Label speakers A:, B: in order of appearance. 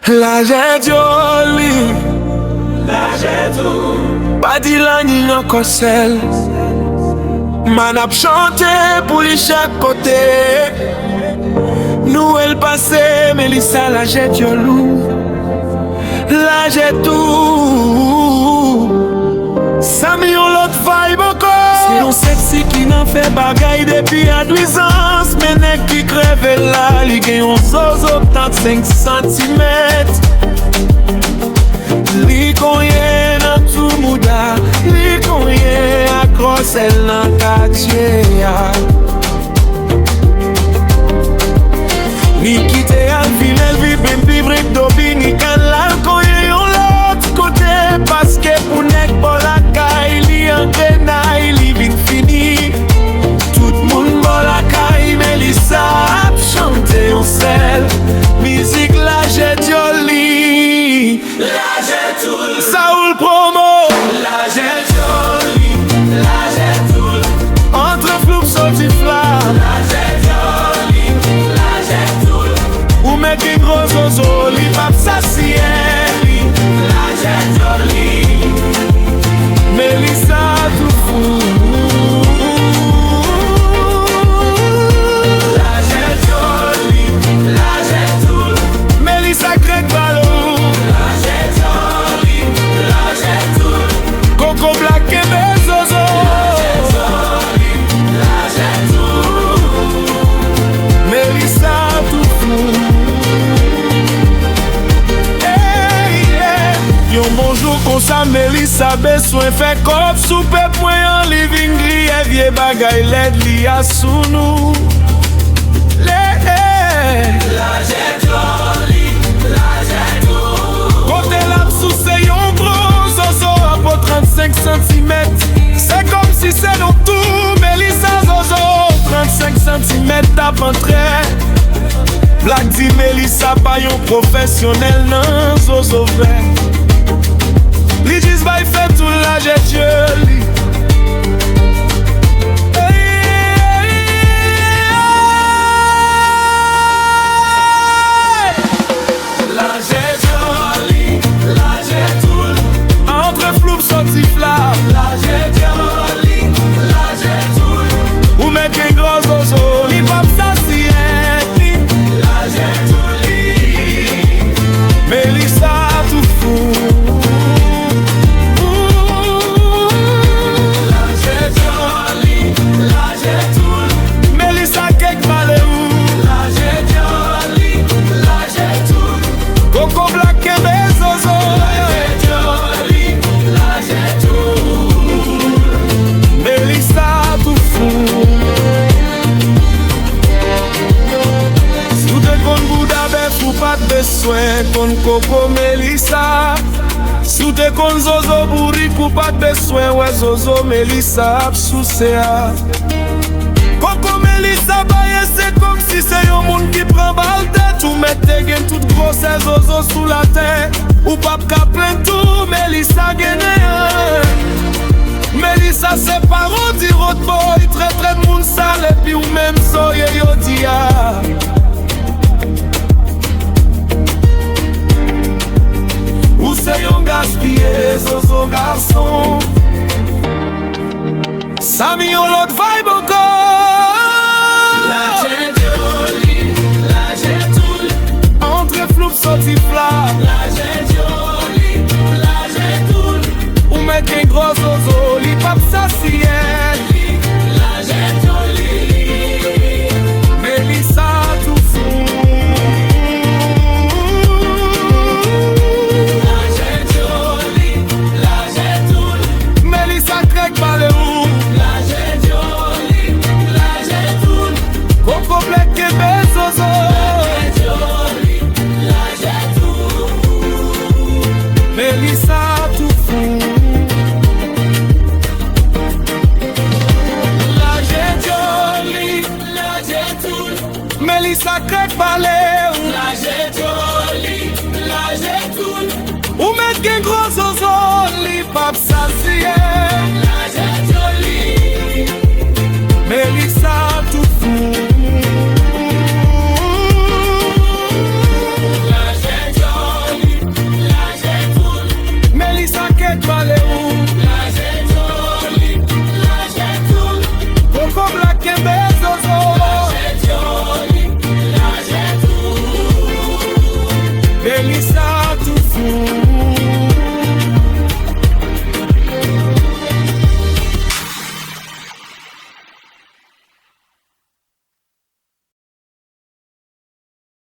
A: La j'ai joli, la j'ai tout. Pas dit la ni encore celle. Man ap chante pour les chaque côté. Nous elle passé, Melissa la j'ai joli, la j'ai tout. Sami on l'autre vibe encore. C'est un sexy qui n'en fait bagaille depuis adolescence. Mais nèg qui crève là, li gen un zozo 35 cm. Li konye nan tout mouda, li konye akros el nan quartier ya. Li kite al vil, el vi ben vivre Dominican l'al konye yon l'autre côté. Parce que pour nèg bolakay, li en grenay, li vin fini. Tout moun bolakay, Melissa ap chante yon sel. Musique la j'ai joli, la j'ai tout. Saoul promo, la j'ai joli, la j'ai tout. Entre floup sorti flamme, la j'ai joli, la j'ai tout. Ou met des gros zozo, li pap sa sieri, la j'ai joli. Melissa tout fou. La j'ai joli, la j'ai tout. Melissa Greg Ballou, la j'ai joli, la j'ai tout. Coco Black et Bezozo, la j'ai joli, la j'ai tout. Melissa tout fou. Yon bonjour kon sa Melissa besoin fait kop soupe point en living griye vie bagay led li a sou nou. La j'ai joli, la j'ai tout. Kote lap sou se yon gros zozo a po 35 cm. C'est comme si c'est non tout Melissa zozo 35 cm tap entre. Black di Melissa pa yon professionnel nan zozo vrai. Li dis bay fait tout la j'ai joli. La j'ai joli, la j'ai tout. Entre floup sorti flamme, la j'ai joli, la j'ai tout. Ou met des gros zozo, li pap sa sieti, la j'ai joli. Melissa tout fou. Coco Black et Bezozo, la j'ai joli, la j'ai tout. Melissa tout fou. Si ou te kon Bouddha bef ou pas de besoin kon Coco Melissa. Si ou te kon Zozo bourrique ou pas de besoin, ouais Zozo Melissa ap sou sea. Coco Melissa baye c'est comme si c'est yon moun qui prend balle tête. Ou mette gen tout grosse zozo sous la tête. Ou pap ka plein tout Melissa gene. Melissa c'est parodi road boy. Très moun sale et puis ou même soye yo dia. Ou c'est yon gaspillé zozo garçon. Sami yon lot vibe encore. La j'ai joli, la j'ai tout. Entre floup sorti flamme, la j'ai joli, la j'ai tout. Ou met des gros zozo, li pap sa sieti, la j'ai joli. Melissa tout fou. La j'ai joli, la j'ai tout. Melissa Greg Ballou, la j'ai joli, la j'ai tout. Coco Black et Bezozo, la j'ai joli, la j'ai tout. Melissa tout fou. La j'ai joli, la j'ai tout. Melissa Greg Ballou.